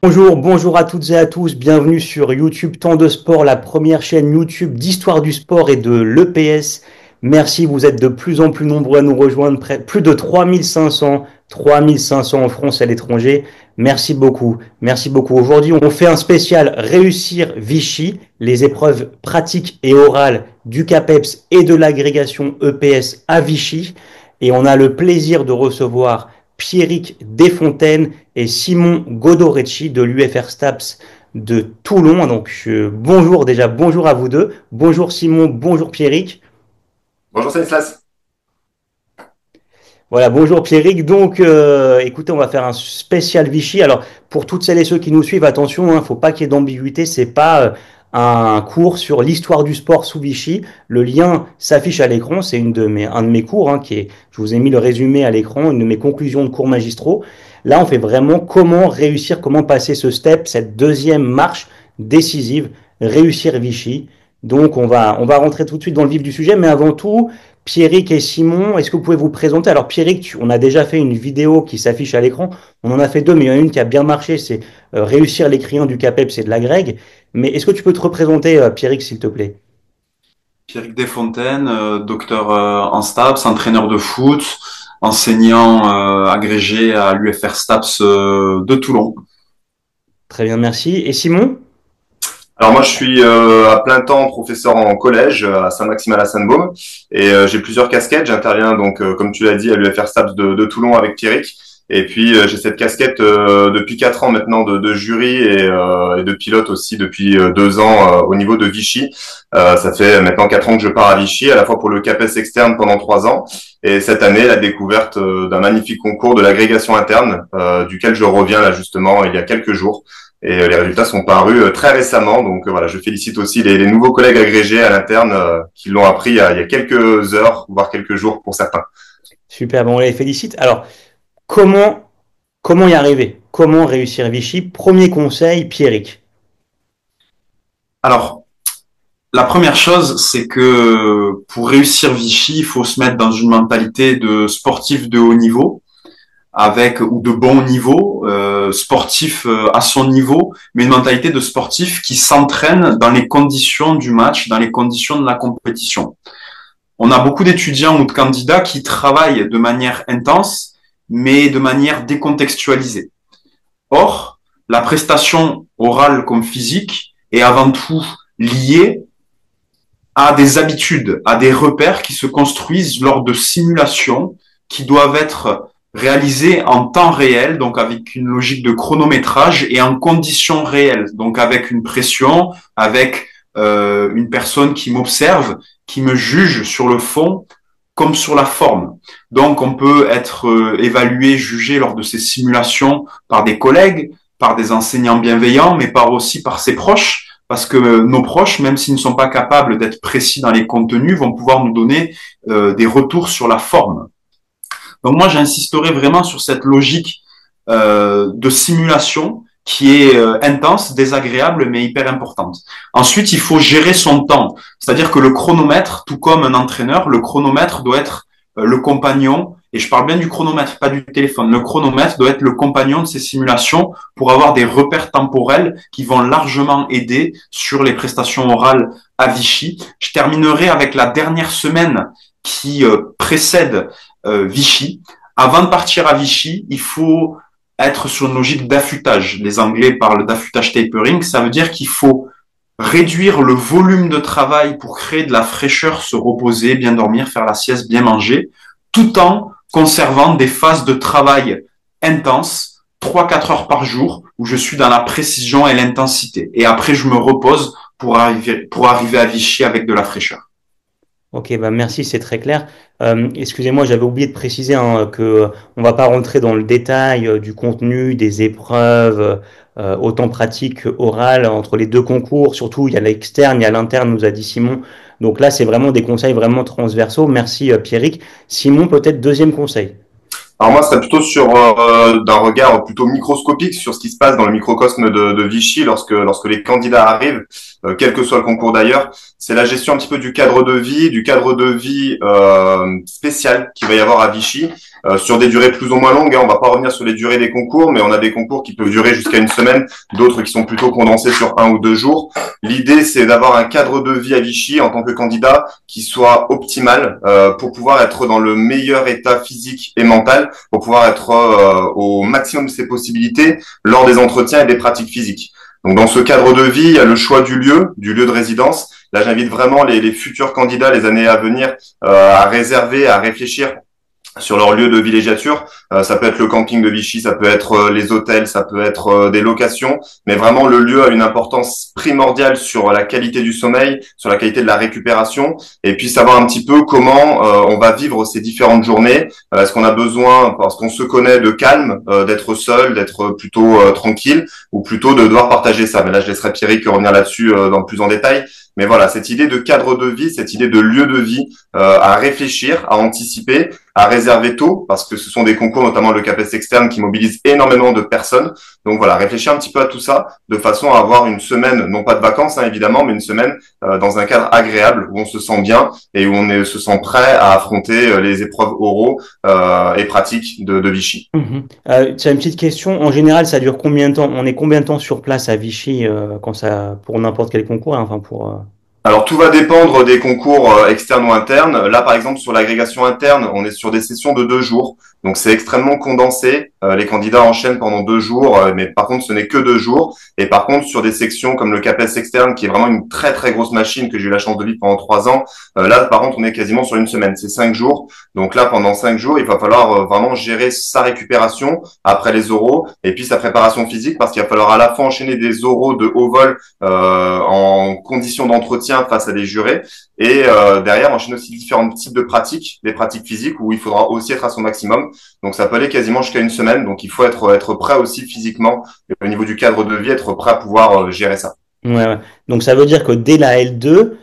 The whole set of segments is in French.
Bonjour, bonjour à toutes et à tous, bienvenue sur YouTube Temps de Sport, la première chaîne YouTube d'histoire du sport et de l'EPS. Merci, vous êtes de plus en plus nombreux à nous rejoindre, plus de 3500 en France et à l'étranger. Merci beaucoup, merci beaucoup. Aujourd'hui, on fait un spécial Réussir Vichy, les épreuves pratiques et orales du CAPEPS et de l'agrégation EPS à Vichy. Et on a le plaisir de recevoir Pierrick Desfontaines et Simon Godorecci de l'UFR STAPS de Toulon. Bonjour déjà, bonjour à vous deux. Bonjour Simon, bonjour Pierrick. Bonjour Stanislas. Voilà, bonjour Pierrick. Écoutez, on va faire un spécial Vichy. Alors, pour toutes celles et ceux qui nous suivent, attention, faut pas qu'il y ait d'ambiguïté. C'est pas un cours sur l'histoire du sport sous Vichy. Le lien s'affiche à l'écran. C'est un de mes cours, je vous ai mis le résumé à l'écran, une de mes conclusions de cours magistraux. Là, on fait vraiment comment réussir, comment passer ce step, cette deuxième marche décisive, réussir Vichy. On va rentrer tout de suite dans le vif du sujet, mais avant tout, Pierrick et Simon, est-ce que vous pouvez vous présenter? Alors Pierrick, on a déjà fait une vidéo qui s'affiche à l'écran. On en a fait deux, mais il y en a une qui a bien marché, c'est réussir l'écrivain du CAPEP, c'est de la Greg. Mais est-ce que tu peux te représenter, Pierrick, s'il te plaît? Pierrick Desfontaines, docteur en STAPS, entraîneur de foot, enseignant agrégé à l'UFR STAPS de Toulon. Très bien, merci. Et Simon? Alors moi je suis à plein temps professeur en collège à Saint-Maximin-la-Sainte-Baume et j'ai plusieurs casquettes. J'interviens donc comme tu l'as dit à l'UFR STAPS de Toulon avec Pierrick. Et puis j'ai cette casquette depuis 4 ans maintenant de jury et de pilote aussi depuis 2 ans au niveau de Vichy. Ça fait maintenant 4 ans que je pars à Vichy, à la fois pour le CAPES externe pendant 3 ans et cette année la découverte d'un magnifique concours de l'agrégation interne duquel je reviens là justement il y a quelques jours. Et les résultats sont parus très récemment. Donc voilà, je félicite aussi les nouveaux collègues agrégés à l'interne qui l'ont appris il y a quelques heures, voire quelques jours pour certains. Super, bon, on les félicite. Alors, comment, comment y arriver? Comment réussir Vichy? Premier conseil, Pierrick. Alors, la première chose, c'est que pour réussir Vichy, il faut se mettre dans une mentalité de sportif de haut niveau, avec ou de bon niveau, sportif à son niveau, mais une mentalité de sportif qui s'entraîne dans les conditions du match, dans les conditions de la compétition. On a beaucoup d'étudiants ou de candidats qui travaillent de manière intense, mais de manière décontextualisée. Or, la prestation orale comme physique est avant tout liée à des habitudes, à des repères qui se construisent lors de simulations qui doivent être réalisées en temps réel, donc avec une logique de chronométrage et en conditions réelles, donc avec une pression, avec une personne qui m'observe, qui me juge sur le fond comme sur la forme. Donc on peut être évalué, jugé lors de ces simulations par des collègues, par des enseignants bienveillants, mais aussi par ses proches, parce que nos proches, même s'ils ne sont pas capables d'être précis dans les contenus, vont pouvoir nous donner des retours sur la forme. Donc moi, j'insisterai vraiment sur cette logique de simulation qui est intense, désagréable, mais hyper importante. Ensuite, il faut gérer son temps. C'est-à-dire que le chronomètre, tout comme un entraîneur, le chronomètre doit être le compagnon, et je parle bien du chronomètre, pas du téléphone. Le chronomètre doit être le compagnon de ces simulations pour avoir des repères temporels qui vont largement aider sur les prestations orales à Vichy. Je terminerai avec la dernière semaine qui précède Vichy. Avant de partir à Vichy, il faut être sur une logique d'affûtage. Les Anglais parlent d'affûtage tapering. Ça veut dire qu'il faut réduire le volume de travail pour créer de la fraîcheur, se reposer, bien dormir, faire la sieste, bien manger, tout en conservant des phases de travail intenses, 3-4 heures par jour, où je suis dans la précision et l'intensité. Et après, je me repose pour arriver à Vichy avec de la fraîcheur. Ok, bah merci, c'est très clair. Excusez-moi, j'avais oublié de préciser que on va pas rentrer dans le détail du contenu, des épreuves, autant pratique qu'orale entre les deux concours. Surtout, il y a l'externe, il y a l'interne, nous a dit Simon. Donc là, c'est vraiment des conseils vraiment transversaux. Merci, Pierrick. Simon, peut-être deuxième conseil. Alors moi, ce serait plutôt sur d'un regard plutôt microscopique sur ce qui se passe dans le microcosme de Vichy lorsque les candidats arrivent, quel que soit le concours d'ailleurs. C'est la gestion un petit peu du cadre de vie spécial qu'il va y avoir à Vichy. sur des durées plus ou moins longues. Hein. On va pas revenir sur les durées des concours, mais on a des concours qui peuvent durer jusqu'à une semaine, d'autres qui sont plutôt condensés sur 1 ou 2 jours. L'idée, c'est d'avoir un cadre de vie à Vichy en tant que candidat qui soit optimal pour pouvoir être dans le meilleur état physique et mental, pour pouvoir être au maximum de ses possibilités lors des entretiens et des pratiques physiques. Donc, dans ce cadre de vie, il y a le choix du lieu de résidence. Là, j'invite vraiment les futurs candidats, les années à venir, à réserver, à réfléchir sur leur lieu de villégiature. Ça peut être le camping de Vichy, ça peut être les hôtels, ça peut être des locations, mais vraiment le lieu a une importance primordiale sur la qualité du sommeil, sur la qualité de la récupération, et puis savoir un petit peu comment on va vivre ces différentes journées. Est-ce qu'on a besoin, parce qu'on se connaît, de calme, d'être seul, d'être plutôt tranquille, ou plutôt de devoir partager ça. Mais là, je laisserai Pierrick revenir là-dessus dans plus en détail. Mais voilà, cette idée de cadre de vie, cette idée de lieu de vie, à réfléchir, à anticiper, à réserver tôt, parce que ce sont des concours, notamment le CAPES externe, qui mobilisent énormément de personnes. Donc voilà, réfléchir un petit peu à tout ça, de façon à avoir une semaine, non pas de vacances hein, évidemment, mais une semaine dans un cadre agréable, où on se sent bien et où se sent prêt à affronter les épreuves oraux et pratiques de Vichy. C'est une petite question. En général, ça dure combien de temps? On est combien de temps sur place à Vichy pour n'importe quel concours, hein, enfin pour. Alors tout va dépendre des concours externes ou internes. Là, par exemple, sur l'agrégation interne, on est sur des sessions de 2 jours. Donc c'est extrêmement condensé. Les candidats enchaînent pendant 2 jours, mais par contre, ce n'est que 2 jours. Et par contre, sur des sections comme le CAPES externe, qui est vraiment une très très grosse machine que j'ai eu la chance de vivre pendant 3 ans, là, par contre, on est quasiment sur une semaine. C'est 5 jours. Donc là, pendant 5 jours, il va falloir vraiment gérer sa récupération après les oraux et puis sa préparation physique, parce qu'il va falloir à la fois enchaîner des oraux de haut vol en conditions d'entretien face à des jurés et derrière enchaîner aussi différents types de pratiques, des pratiques physiques où il faudra aussi être à son maximum. Donc ça peut aller quasiment jusqu'à une semaine. Donc il faut être prêt aussi physiquement et au niveau du cadre de vie, être prêt à pouvoir gérer ça. Ouais. Donc ça veut dire que dès la L2,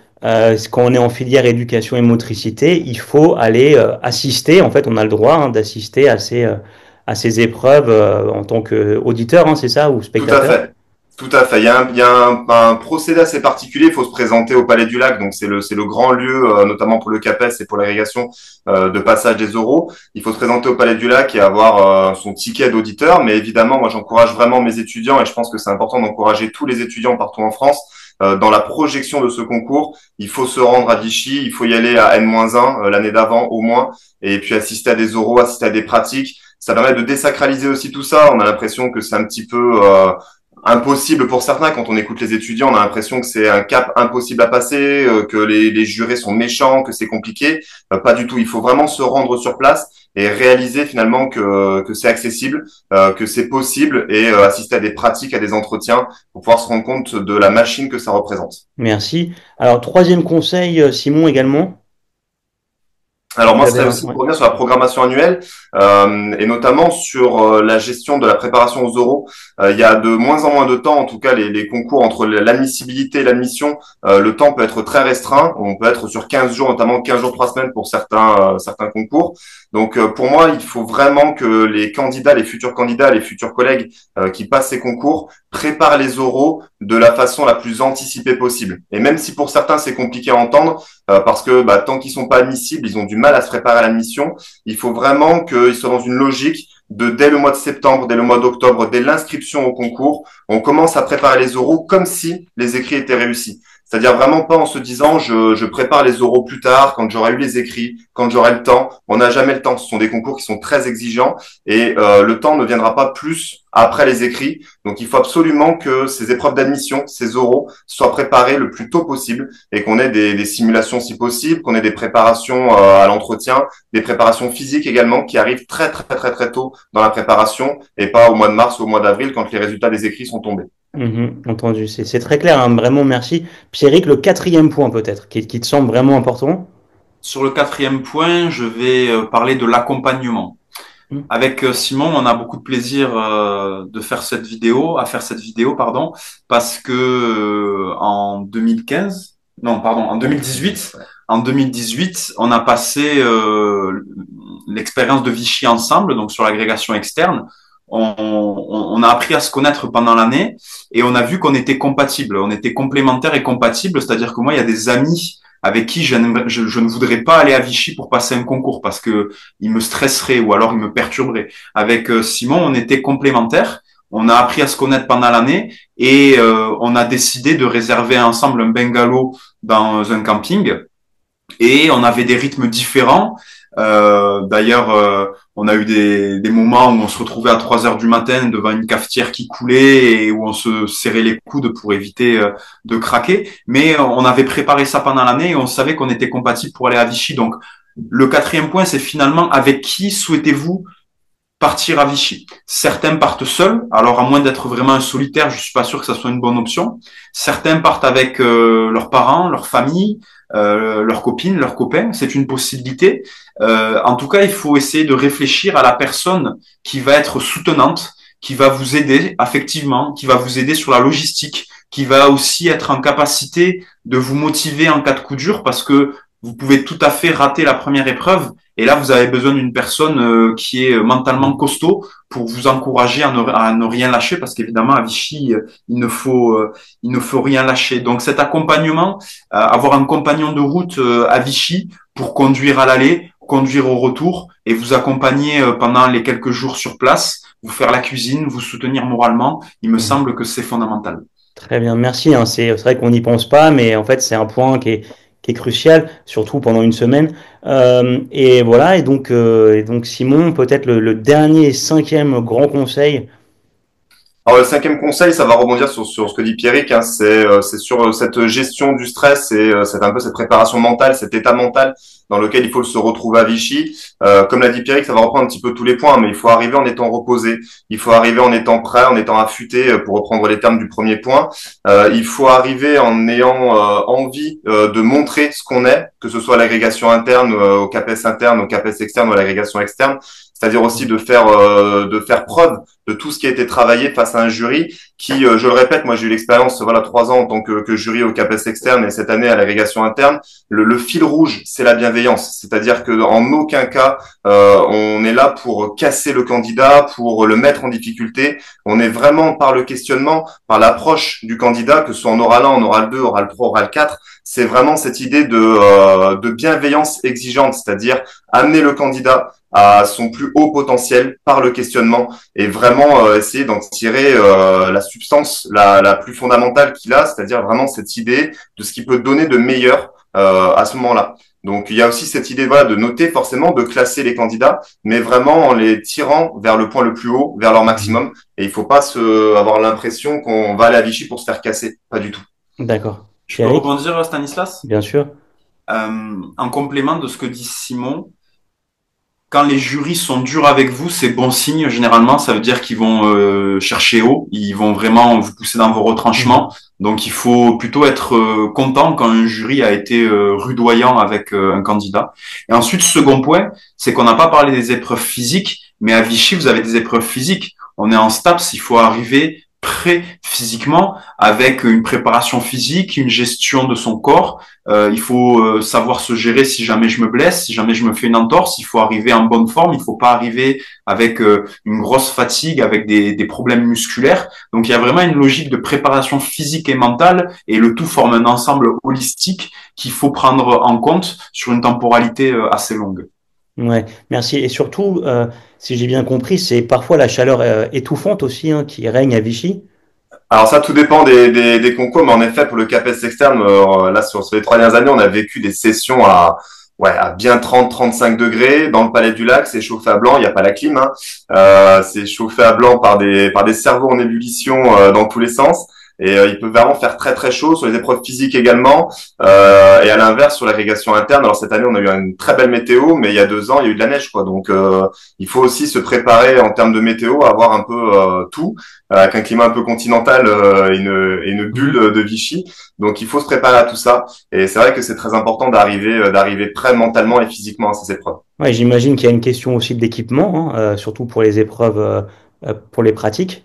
quand on est en filière éducation et motricité, il faut aller assister. En fait, on a le droit hein, d'assister à ces épreuves en tant qu'auditeur, hein, c'est ça, ou Tout à spectateur? fait. Tout à fait. Il y a un procédé assez particulier. Il faut se présenter au Palais du Lac. Donc, c'est le grand lieu, notamment pour le CAPES et pour l'agrégation de passage des oraux. Il faut se présenter au Palais du Lac et avoir son ticket d'auditeur. Mais évidemment, moi, j'encourage vraiment mes étudiants et je pense que c'est important d'encourager tous les étudiants partout en France. Dans la projection de ce concours, il faut se rendre à Vichy, il faut y aller à N-1, l'année d'avant au moins, et puis assister à des oraux, assister à des pratiques. Ça permet de désacraliser aussi tout ça. On a l'impression que c'est un petit peu impossible pour certains. Quand on écoute les étudiants, on a l'impression que c'est un cap impossible à passer, que les jurés sont méchants, que c'est compliqué. Pas du tout. Il faut vraiment se rendre sur place et réaliser finalement que c'est accessible, que c'est possible et assister à des pratiques, à des entretiens pour pouvoir se rendre compte de la machine que ça représente. Merci. Alors, troisième conseil, Simon, également. Alors moi, Vous ce avez serait un- aussi ouais. pour revenir sur la programmation annuelle et notamment sur la gestion de la préparation aux oraux. Il y a de moins en moins de temps, en tout cas les concours entre l'admissibilité et l'admission, le temps peut être très restreint. On peut être sur 15 jours, notamment 15 jours, 3 semaines pour certains concours. Donc pour moi, il faut vraiment que les candidats, les futurs candidats, les futurs collègues qui passent ces concours préparent les oraux de la façon la plus anticipée possible. Et même si pour certains c'est compliqué à entendre, parce que tant qu'ils sont pas admissibles, ils ont du mal à se préparer à l'admission. Il faut vraiment qu'ils soient dans une logique de dès le mois de septembre, dès le mois d'octobre, dès l'inscription au concours, on commence à préparer les oraux comme si les écrits étaient réussis. C'est-à-dire vraiment pas en se disant je prépare les oraux plus tard, quand j'aurai eu les écrits, quand j'aurai le temps. On n'a jamais le temps. Ce sont des concours qui sont très exigeants et le temps ne viendra pas plus après les écrits. Donc il faut absolument que ces épreuves d'admission, ces oraux, soient préparés le plus tôt possible et qu'on ait des simulations si possible, qu'on ait des préparations à l'entretien, des préparations physiques également qui arrivent très très très très tôt dans la préparation et pas au mois de mars ou au mois d'avril quand les résultats des écrits sont tombés. Entendu, c'est très clair, hein, vraiment merci. Pierrick, le quatrième point peut-être, qui te semble vraiment important. Sur le quatrième point, je vais parler de l'accompagnement. Mhm. Avec Simon, on a beaucoup de plaisir de faire cette vidéo, à faire cette vidéo, pardon, parce que en 2015, non, pardon, en 2018, on a passé l'expérience de Vichy ensemble, donc sur l'agrégation externe. On a appris à se connaître pendant l'année et on a vu qu'on était compatibles, on était complémentaires et compatibles, c'est-à-dire que moi, il y a des amis avec qui je ne voudrais pas aller à Vichy pour passer un concours parce que il me stresserait ou alors il me perturberait. Avec Simon, on était complémentaires. On a appris à se connaître pendant l'année et on a décidé de réserver ensemble un bungalow dans un camping et on avait des rythmes différents. D'ailleurs, on a eu des moments où on se retrouvait à 3 heures du matin devant une cafetière qui coulait et où on se serrait les coudes pour éviter de craquer. Mais on avait préparé ça pendant l'année et on savait qu'on était compatibles pour aller à Vichy. Donc, le quatrième point, c'est finalement avec qui souhaitez-vous partir à Vichy. Certains partent seuls, alors à moins d'être vraiment un solitaire, je suis pas sûr que ça soit une bonne option. Certains partent avec leurs parents, leur famille, leurs copines, leurs copains, c'est une possibilité. En tout cas, il faut essayer de réfléchir à la personne qui va être soutenante, qui va vous aider affectivement, qui va vous aider sur la logistique, qui va aussi être en capacité de vous motiver en cas de coup dur, parce que vous pouvez tout à fait rater la première épreuve et là, vous avez besoin d'une personne qui est mentalement costaud pour vous encourager à ne rien lâcher, parce qu'évidemment, à Vichy, il ne faut rien lâcher. Donc, cet accompagnement, avoir un compagnon de route à Vichy pour conduire à l'aller, conduire au retour et vous accompagner pendant les quelques jours sur place, vous faire la cuisine, vous soutenir moralement, il me semble que c'est fondamental. Très bien, merci, hein. C'est vrai qu'on n'y pense pas, mais en fait, c'est un point qui est crucial, surtout pendant une semaine. Et voilà, et donc Simon, peut-être le dernier, cinquième grand conseil. Alors, le cinquième conseil, ça va rebondir sur ce que dit Pierrick, hein, c'est sur cette gestion du stress et c'est un peu cette préparation mentale, cet état mental dans lequel il faut se retrouver à Vichy. Comme l'a dit Pierrick, ça va reprendre un petit peu tous les points, mais il faut arriver en étant reposé, il faut arriver en étant prêt, en étant affûté, pour reprendre les termes du premier point. Il faut arriver en ayant envie de montrer ce qu'on est, que ce soit à l'agrégation interne, au CAPES interne, au CAPES externe ou à l'agrégation externe. C'est-à-dire aussi de faire preuve de tout ce qui a été travaillé face à un jury qui, je le répète, moi j'ai eu l'expérience, voilà, 3 ans en tant que jury au CAPES externe et cette année à l'agrégation interne. Le fil rouge, c'est la bienveillance. C'est-à-dire que en aucun cas, on est là pour casser le candidat, pour le mettre en difficulté. On est vraiment par le questionnement, par l'approche du candidat, que ce soit en oral 1, en oral 2, oral 3, oral 4. C'est vraiment cette idée de bienveillance exigeante, c'est-à-dire amener le candidat à son plus haut potentiel par le questionnement et vraiment essayer d'en tirer la substance la plus fondamentale qu'il a, c'est-à-dire vraiment cette idée de ce qu'il peut donner de meilleur à ce moment-là. Donc il y a aussi cette idée voilà, de noter forcément, de classer les candidats, mais vraiment en les tirant vers le point le plus haut, vers leur maximum. Et il faut pas avoir l'impression qu'on va aller à Vichy pour se faire casser, pas du tout. D'accord. Je peux Pierrick, rebondir, Stanislas? bien sûr. En complément de ce que dit Simon, quand les jurys sont durs avec vous, c'est bon signe. Généralement, ça veut dire qu'ils vont chercher haut, ils vont vraiment vous pousser dans vos retranchements. Donc, il faut plutôt être content quand un jury a été rudoyant avec un candidat. Et ensuite, second point, c'est qu'on n'a pas parlé des épreuves physiques, mais à Vichy, vous avez des épreuves physiques. On est en STAPS, il faut arriver prêt physiquement, avec une préparation physique, une gestion de son corps. Il faut savoir se gérer si jamais je me blesse, si jamais je me fais une entorse. Il faut arriver en bonne forme. Il faut pas arriver avec une grosse fatigue, avec des problèmes musculaires. Donc il y a vraiment une logique de préparation physique et mentale, et le tout forme un ensemble holistique qu'il faut prendre en compte sur une temporalité assez longue. Ouais, merci. Et surtout, si j'ai bien compris, c'est parfois la chaleur étouffante aussi, hein, qui règne à Vichy. Alors ça, tout dépend des concours, mais en effet, pour le CAPES externe, là, sur les 3 dernières années, on a vécu des sessions à bien 30-35 degrés dans le Palais du Lac. C'est chauffé à blanc, il n'y a pas la clim, hein. C'est chauffé à blanc par des cerveaux en ébullition dans tous les sens. Et il peut vraiment faire très très chaud sur les épreuves physiques également. Et à l'inverse, sur l'agrégation interne, alors cette année, on a eu une très belle météo, mais il y a 2 ans, il y a eu de la neige, quoi. Donc, il faut aussi se préparer en termes de météo, à avoir un peu tout, avec un climat un peu continental, une bulle de Vichy. Donc, il faut se préparer à tout ça. Et c'est vrai que c'est très important d'arriver prêt mentalement et physiquement à ces épreuves. Ouais, j'imagine qu'il y a une question aussi d'équipement, hein, surtout pour les épreuves, pour les pratiques.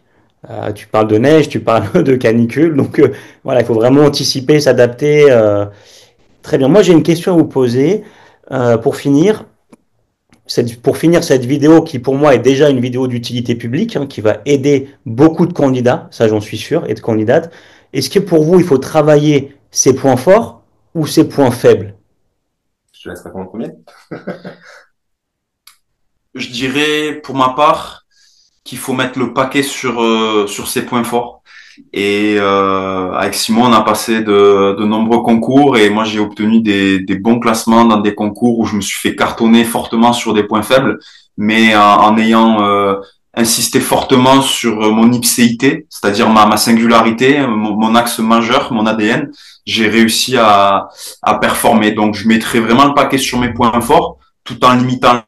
Tu parles de neige, tu parles de canicule, donc voilà, il faut vraiment anticiper, s'adapter. Très bien. Moi, j'ai une question à vous poser pour finir. Pour finir cette vidéo qui pour moi est déjà une vidéo d'utilité publique, hein, qui va aider beaucoup de candidats, ça j'en suis sûr, et de candidates. Est-ce que pour vous il faut travailler ces points forts ou ses points faibles? Je te laisse répondre en premier. Je dirais, pour ma part, qu'il faut mettre le paquet sur ses points forts. Et avec Simon, on a passé de nombreux concours et moi j'ai obtenu des bons classements dans des concours où je me suis fait cartonner fortement sur des points faibles, mais en ayant insisté fortement sur mon ipséité, c'est-à-dire ma singularité, mon axe majeur, mon ADN, j'ai réussi à performer. Donc je mettrai vraiment le paquet sur mes points forts tout en limitant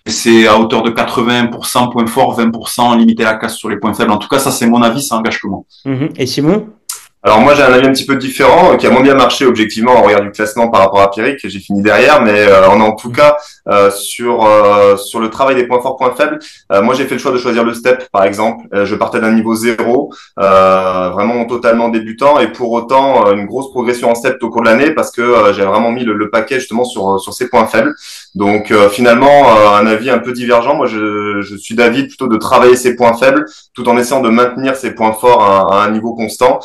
c'est à hauteur de 80% points forts, 20% limiter la casse sur les points faibles. En tout cas, ça c'est mon avis, ça engage que moi. Mhm. Et Simon? Alors moi j'ai un avis un petit peu différent qui a moins bien marché objectivement en regard du classement par rapport à Pierrick, j'ai fini derrière, mais en tout cas sur le travail des points forts, points faibles, moi j'ai fait le choix de choisir le step par exemple. Je partais d'un niveau zéro, vraiment totalement débutant et pour autant une grosse progression en step au cours de l'année parce que j'ai vraiment mis le paquet justement sur ces points faibles. Donc finalement un avis un peu divergent. Moi je suis d'avis plutôt de travailler ses points faibles tout en essayant de maintenir ses points forts à un niveau constant.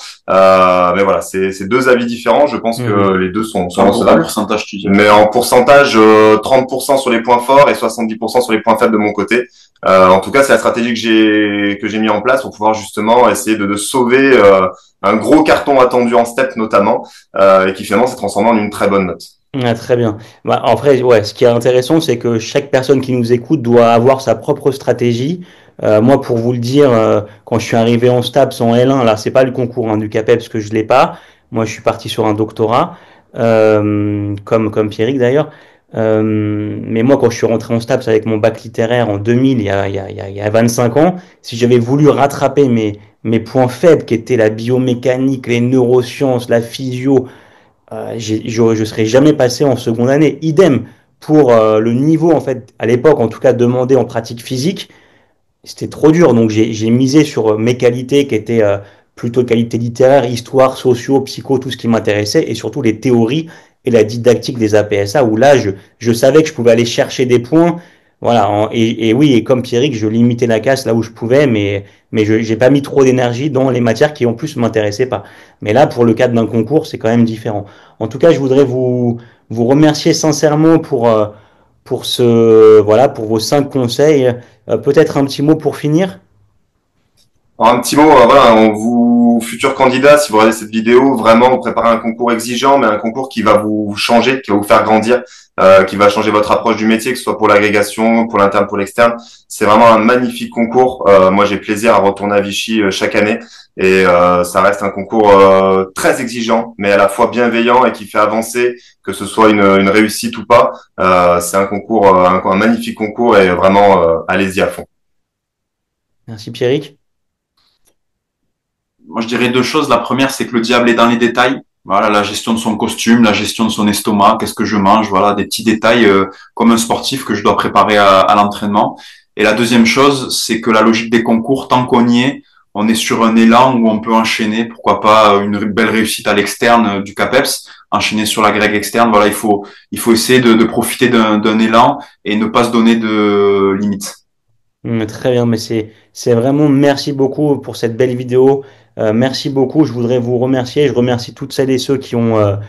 Mais voilà, c'est deux avis différents. Je pense que Mhm. les deux sont En recevables. pourcentage, tu dis. Mais en pourcentage, 30% sur les points forts et 70% sur les points faibles de mon côté. En tout cas, c'est la stratégie que j'ai mis en place pour pouvoir justement essayer de sauver un gros carton attendu en step notamment et qui finalement s'est transformé en une très bonne note. Ah, très bien. Bah, après, ouais, ce qui est intéressant, c'est que chaque personne qui nous écoute doit avoir sa propre stratégie. Moi, pour vous le dire, quand je suis arrivé en STAPS en L1, là, c'est pas le concours hein, du CAPES parce que je l'ai pas. Moi, je suis parti sur un doctorat, comme Pierrick d'ailleurs. Mais moi, quand je suis rentré en STAPS avec mon bac littéraire en 2000, il y a 25 ans, si j'avais voulu rattraper mes points faibles, qui étaient la biomécanique, les neurosciences, la physio, je serais jamais passé en seconde année. Idem pour le niveau, en fait, à l'époque, en tout cas, demandé en pratique physique, c'était trop dur. Donc, j'ai misé sur mes qualités qui étaient plutôt qualités littéraires, histoire, sociaux, psycho, tout ce qui m'intéressait, et surtout les théories et la didactique des APSA, où là, je savais que je pouvais aller chercher des points. Voilà, et oui, et comme Pierrick, je limitais la casse là où je pouvais, mais je j'ai pas mis trop d'énergie dans les matières qui en plus m'intéressaient pas. Mais là, pour le cadre d'un concours, c'est quand même différent. En tout cas, je voudrais vous remercier sincèrement pour voilà, pour vos 5 conseils. Peut-être un petit mot pour finir. Alors, un petit mot, voilà, vous, futurs candidats, si vous regardez cette vidéo, vraiment, vous préparez un concours exigeant, mais un concours qui va vous changer, qui va vous faire grandir, qui va changer votre approche du métier, que ce soit pour l'agrégation, pour l'interne, pour l'externe. C'est vraiment un magnifique concours. Moi, j'ai plaisir à retourner à Vichy chaque année, et ça reste un concours très exigeant, mais à la fois bienveillant et qui fait avancer, que ce soit une réussite ou pas. C'est un concours, un magnifique concours, et vraiment, allez-y à fond. Merci Pierrick. Moi, je dirais deux choses. La première, c'est que le diable est dans les détails. Voilà, la gestion de son costume, la gestion de son estomac, qu'est-ce que je mange, voilà, des petits détails comme un sportif que je dois préparer à l'entraînement. Et la deuxième chose, c'est que la logique des concours, tant qu'on y est, on est sur un élan où on peut enchaîner, pourquoi pas une belle réussite à l'externe du CAPEPS, enchaîner sur la grecque externe. Voilà, il faut essayer de profiter d'un élan et ne pas se donner de limites. Très bien, mais c'est vraiment merci beaucoup pour cette belle vidéo. Merci beaucoup. Je voudrais vous remercier. Je remercie toutes celles et ceux qui ont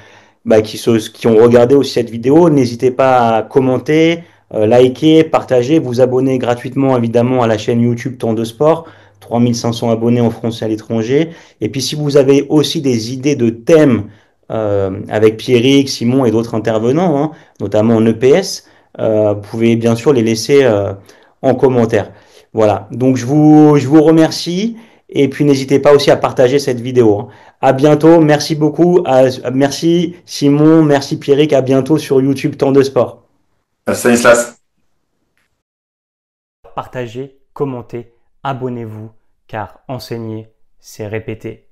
qui ont regardé aussi cette vidéo. N'hésitez pas à commenter, liker, partager, vous abonner gratuitement évidemment à la chaîne YouTube Temps de Sport. 3500 abonnés en France et à l'étranger. Et puis si vous avez aussi des idées de thèmes avec Pierrick, Simon et d'autres intervenants, hein, notamment en EPS, vous pouvez bien sûr les laisser en commentaire. Voilà, donc je vous remercie et puis n'hésitez pas aussi à partager cette vidéo, hein. À bientôt, merci beaucoup, merci Simon, merci Pierrick, à bientôt sur YouTube Temps de Sport. Stanislas. Partagez, commentez, abonnez-vous, car enseigner, c'est répéter.